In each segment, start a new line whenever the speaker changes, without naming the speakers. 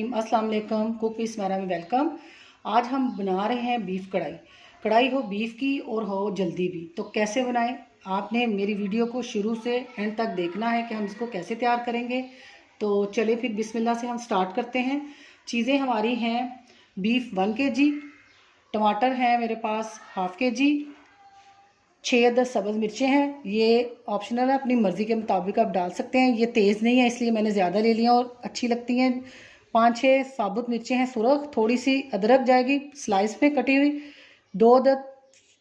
अस्सलाम वालेकुम, cook with स्माइरा में वेलकम। आज हम बना रहे हैं बीफ कढ़ाई। कढ़ाई हो बीफ की और हो जल्दी भी, तो कैसे बनाएं? आपने मेरी वीडियो को शुरू से एंड तक देखना है कि हम इसको कैसे तैयार करेंगे। तो चलिए फिर बिस्मिल्लाह से हम स्टार्ट करते हैं। चीज़ें हमारी हैं बीफ 1 kg, टमाटर है मेरे पास ½ kg, 6 अदद सब्ज़ मिर्चें हैं। ये ऑप्शनल है, अपनी मर्ज़ी के मुताबिक आप डाल सकते हैं। ये तेज़ नहीं है इसलिए मैंने ज़्यादा ले लिया और अच्छी लगती हैं। 5-6 साबुत मिर्चें हैं सुरख, थोड़ी सी अदरक जाएगी स्लाइस में कटी हुई, 2 अदद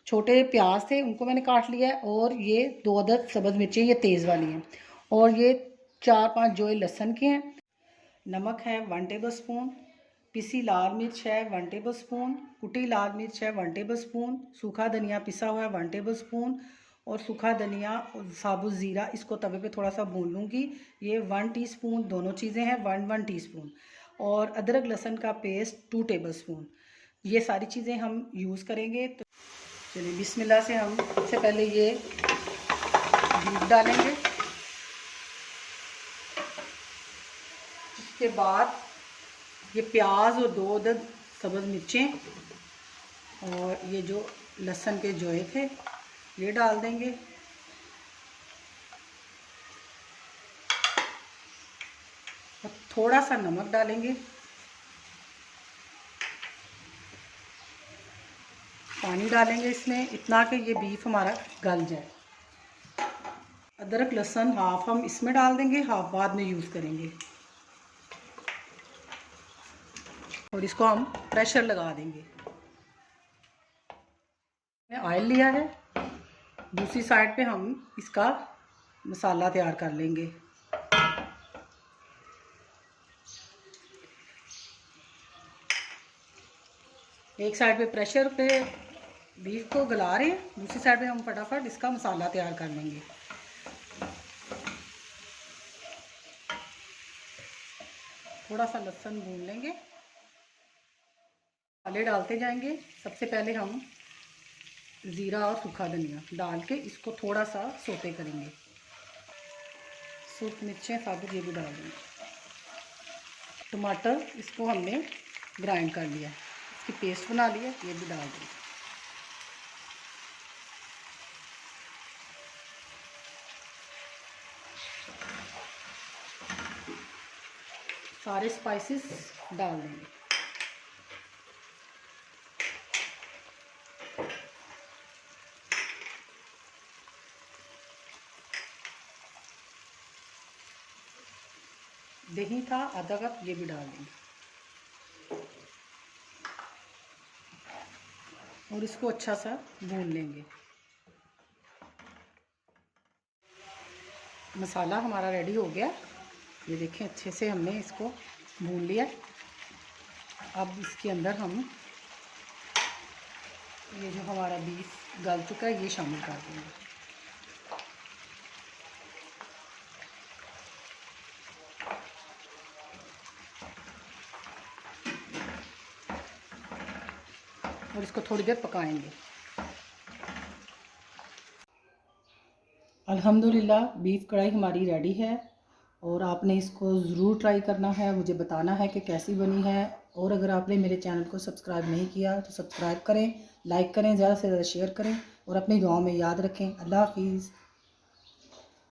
छोटे प्याज थे उनको मैंने काट लिया है, और ये 2 अदद सब्ज़ मिर्चें ये तेज़ वाली हैं, और ये 4-5 जो लहसुन के हैं। नमक है 1 टेबल स्पून, पिसी लाल मिर्च है 1 टेबल स्पून, कुटी लाल मिर्च है 1 टेबल स्पून, सूखा धनिया पिसा हुआ है 1 टेबल स्पून, और सूखा धनिया और साबुत ज़ीरा इसको तवे पे थोड़ा सा भून लूँगी। ये 1 टीस्पून, दोनों चीज़ें हैं 1 टीस्पून, और अदरक लहसुन का पेस्ट 2 टेबल स्पून। ये सारी चीज़ें हम यूज़ करेंगे। तो चलिए बिस्मिल्लाह से हम सबसे पहले ये बीफ डालेंगे। उसके बाद ये प्याज और 2 अदद सब्ज़ मिर्चें और ये जो लहसुन के जोए थे ये डाल देंगे। और थोड़ा सा नमक डालेंगे, पानी डालेंगे इसमें इतना कि ये बीफ हमारा गल जाए। अदरक लहसुन हाफ हम इसमें डाल देंगे, हाफ बाद में यूज़ करेंगे, और इसको हम प्रेशर लगा देंगे। मैंने ऑयल लिया है, दूसरी साइड पे हम इसका मसाला तैयार कर लेंगे। एक साइड पे प्रेशर पे बीफ को गला रहे हैं, दूसरी साइड पे हम फटाफट इसका मसाला तैयार कर लेंगे। थोड़ा सा लहसुन भून लेंगे, मसाले डालते जाएंगे। सबसे पहले हम ज़ीरा और सूखा धनिया डाल के इसको थोड़ा सा सोते करेंगे। सूख मिर्चें साबुत ये भी डाल देंगे। टमाटर इसको हमने ग्राइंड कर लिया, इसकी पेस्ट बना लिया, ये भी डाल देंगे। सारे स्पाइसेस डाल देंगे। दही था आधा कप, ये भी डाल देंगे, और इसको अच्छा सा भून लेंगे। मसाला हमारा रेडी हो गया, ये देखें अच्छे से हमने इसको भून लिया। अब इसके अंदर हम ये जो हमारा बीफ गल चुका है ये शामिल कर देंगे। और इसको थोड़ी देर पकाएंगे। अल्हम्दुलिल्लाह बीफ कढ़ाई हमारी रेडी है, और आपने इसको ज़रूर ट्राई करना है, मुझे बताना है कि कैसी बनी है। और अगर आपने मेरे चैनल को सब्सक्राइब नहीं किया तो सब्सक्राइब करें, लाइक करें, ज़्यादा से ज़्यादा शेयर करें, और अपने दुआओं में याद रखें। अल्लाह हाफिज़।